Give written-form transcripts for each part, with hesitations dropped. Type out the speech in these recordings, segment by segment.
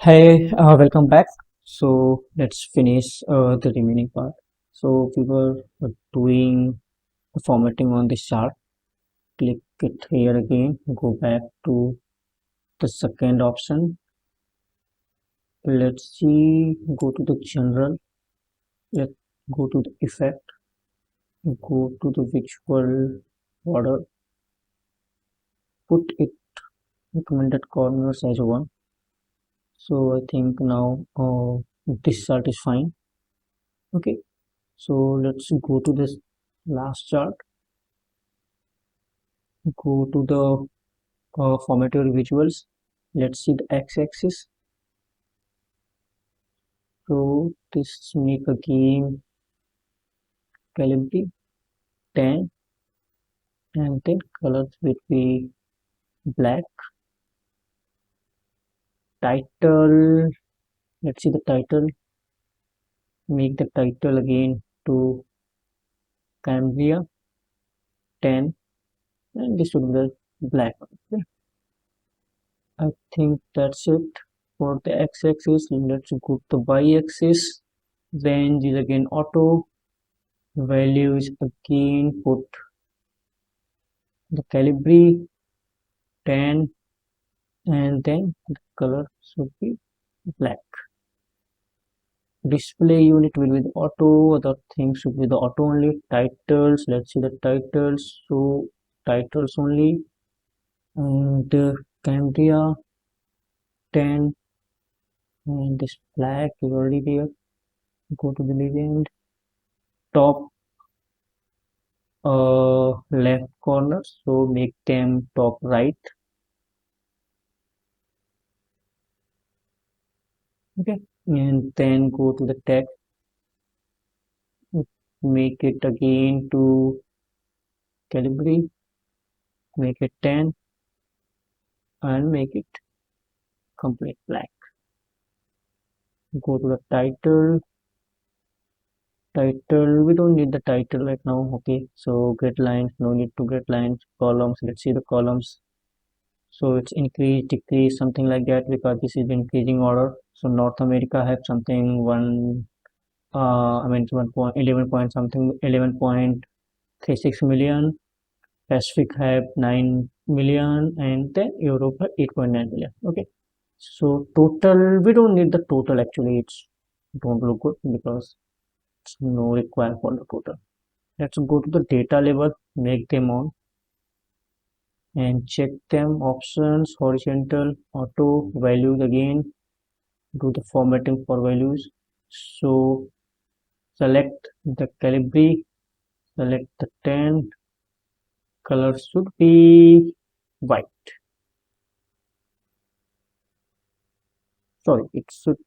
Hey, welcome back. So let's finish the remaining part. So we were doing the formatting on this chart. Click it here again. Go back to the second option. Let's see. Go to the general. Let's go to the effect. Go to the visual border. Put it recommended corners as one. So I think now this chart is fine. Okay. So let's go to this last chart. Go to the format your visuals. Let's see the x-axis. So this make again calibri 10 and then colors will be black. Title, let's see the title. Make the title again to Cambria 10 and this will be the black. Okay. I think that's it for the x-axis. Let's go to the y-axis. Range is again auto. Value is again put the Calibri 10 and then the color should be black. Display unit will be the auto, other things should be the auto only. Titles, let's see the titles. So titles only and Cambria 10 and this black is already there. Go to the legend. Top left corner, so make them top right. Okay, and then go to the text, make it again to Calibri, make it 10 and make it complete black. Go to the title, we don't need the title right now. Okay, so get lines, no need to get lines. Columns, let's see the columns. So it's increase, decrease, something like that, because this is increasing order. So North America have something one, I mean it's 1.11 point something, 11.36 million. Pacific have 9 million and then Europe have 8.9 million. Okay, so total, we don't need the total actually. It's don't look good because it's no require for the total. Let's go to the data level, make them on and check them. Options, horizontal, auto, values again. Do the formatting for values. So select the Calibri, select the 10. Color should be white. Sorry, it should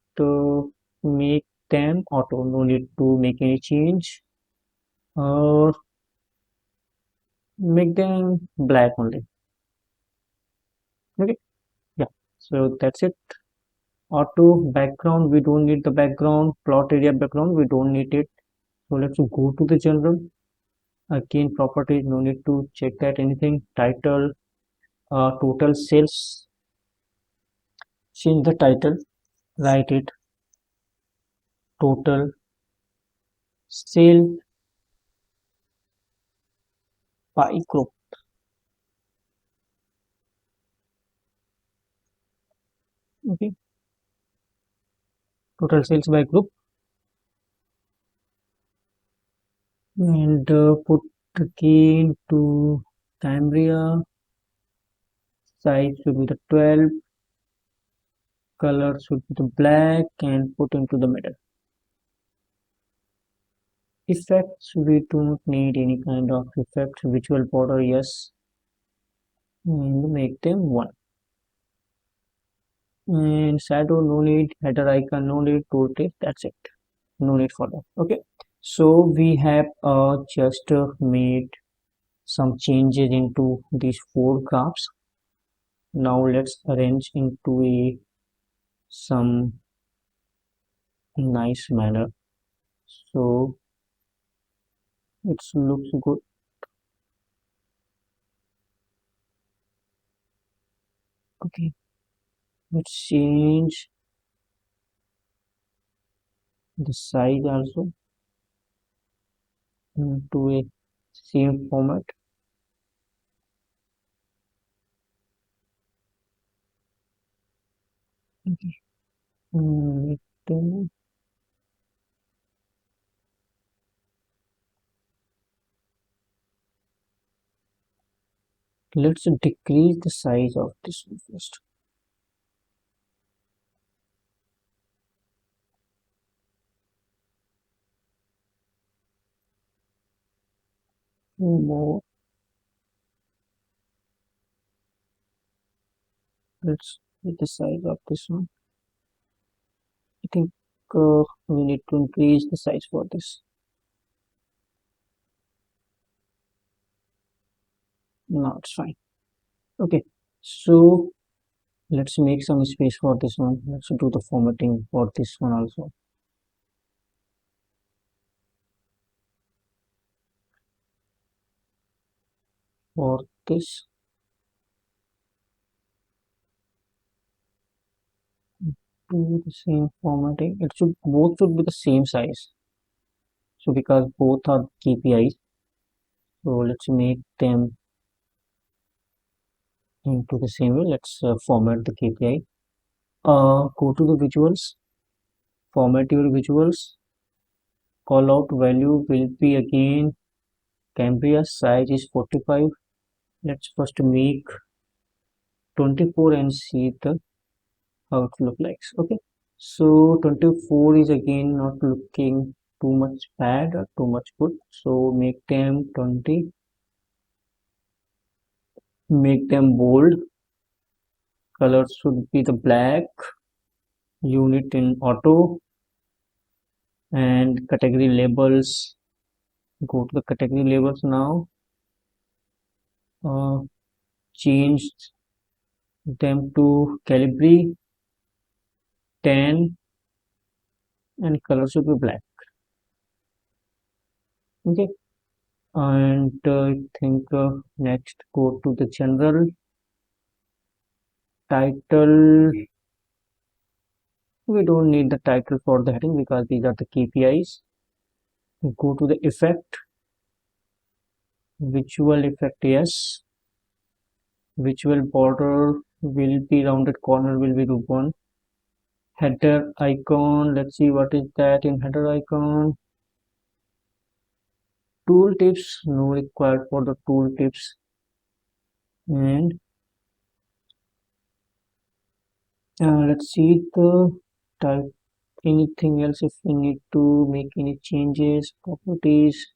make them auto. No need to make any change or make them black only. Okay, yeah. So that's it. Auto background, we don't need the background. Plot area background, we don't need it. So let's go to the general. Again, properties, no need to check that anything. Title, total sales. Change the title, write it total sale by group. Okay, total sales by group and put again to Cambria. Size should be the 12. Color should be the black and put into the middle. Effects, we don't need any kind of effect. Visual border, yes, and make them 1. And shadow, no need. Header icon, no need. Tooltip, that's it. No need for that. Okay, so we have just made some changes into these 4 graphs. Now let's arrange into a some nice manner. So it looks good. Okay, let's change. the size also into a same format. Okay. Then let's decrease the size of this one first. More. Let's get the size of this one. I think we need to increase the size for this. No, it's fine. Okay, so let's make some space for this one. Let's do the formatting for this one also. For this, do the same formatting. It should both should be the same size. So because both are KPIs, so let's make them into the same way. Let's format the KPI. Go to the visuals, format your visuals. Call out value will be again Cambria, size is 45. Let's first make 24 and see the how it look like. Okay, so 24 is again not looking too much bad or too much good. So make them 20, make them bold. Color should be the black. Unit in auto and category labels. Go to the category labels now. Uh, change them to Calibri 10 and color should be black. Okay, and I think next go to the general title. We don't need the title for the heading because these are the KPIs. Go to the effect, visual effect, yes. Visual border will be rounded corner will be the one. Header icon, let's see what is that in header icon. Tool tips, no required for the tool tips. And let's see the type anything else if we need to make any changes, properties,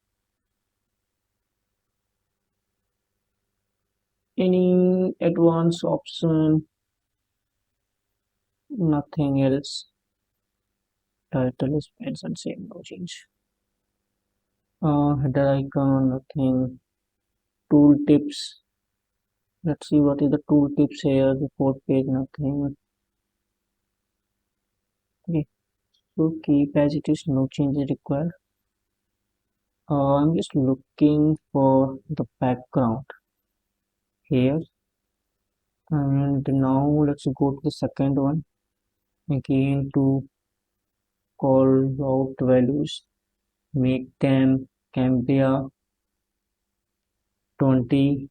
any advanced option, nothing else. Title is mentioned same, no change. Header icon, nothing. Tool tips. Let's see what is the tool tips here. The fourth page, nothing. Okay, so keep as it is, no changes required. I'm just looking for the background here, and now let's go to the second one again to call out values, make them Cambria 20,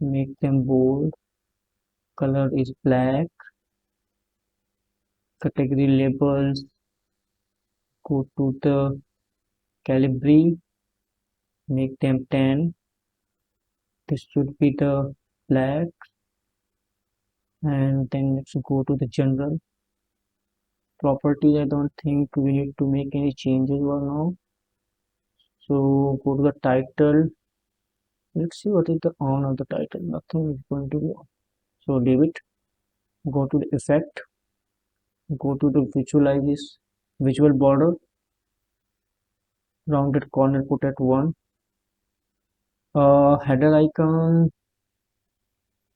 make them bold, color is black, category labels, go to the Calibri, make them 10, this should be the black, and then let's go to the general properties. I don't think we need to make any changes for now. So go to the title. Let's see what is the on of the title. Nothing is going to be on. So leave it. Go to the effect. Go to the visualizes visual border. Rounded corner put at 1. Header icon.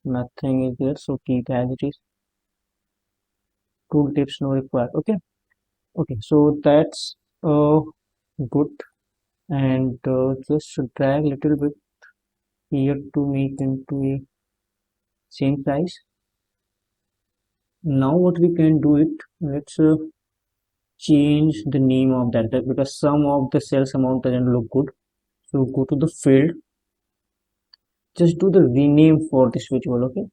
Nothing is there. So keep as it is. Tool tips no required. Okay. Okay. So that's good. And just drag little bit here to make into a same size. Now what we can do it, let's change the name of that because some of the sales amount doesn't look good. So go to the field, just do the rename for this visual. Okay,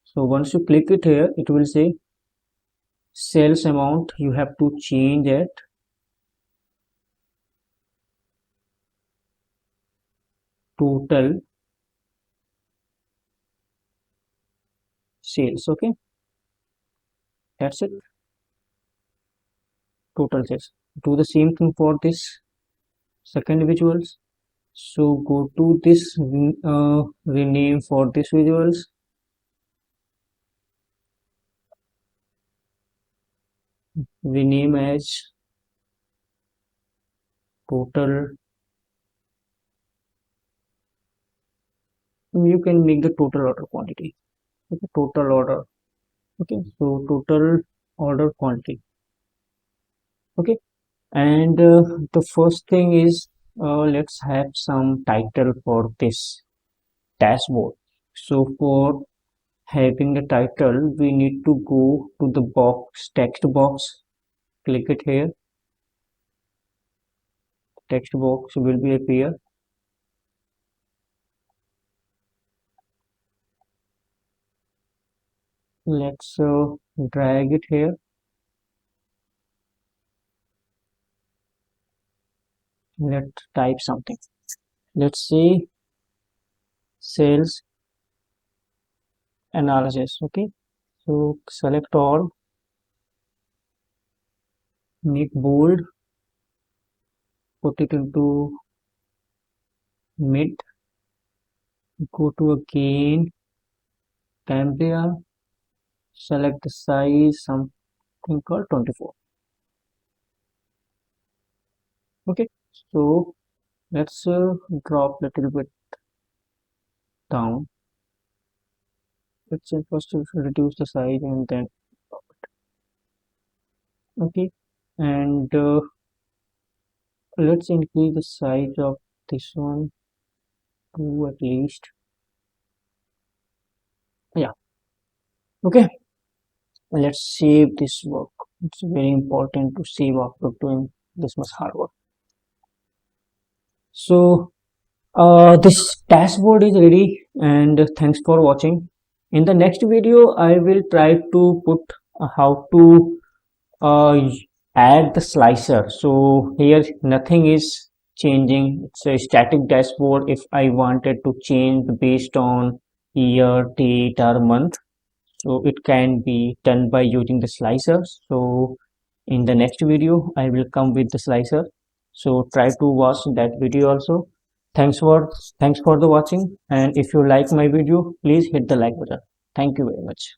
so once you click it here, it will say sales amount. You have to change it total sales. Okay, that's it, total sales. Do the same thing for this second visuals. So go to this rename for this visuals, rename as total. You can make the total order quantity. Okay, total order. Okay, so total order quantity. Okay, and the first thing is let's have some title for this dashboard. So for having the title, we need to go to the box, text box, click it here. Text box will be appear. Let's drag it here. Let's type something. Let's see sales analysis. Okay, so select all, make bold, put it into mid, go to again Cambria, select the size, something called 24. Okay, so let's drop little bit down. Let's first reduce the size and then okay, and let's increase the size of this one to at least, yeah. Okay, let's save this work. It's very important to save after doing this much hard work. So this dashboard is ready, and thanks for watching. In the next video I will try to put how to uh, add the slicer. So here nothing is changing, it's a static dashboard. If I wanted to change based on year, date or month, so it can be done by using the slicer. So in the next video I will come with the slicer, so try to watch that video also. Thanks for the watching, and if you like my video, please hit the like button. Thank you very much.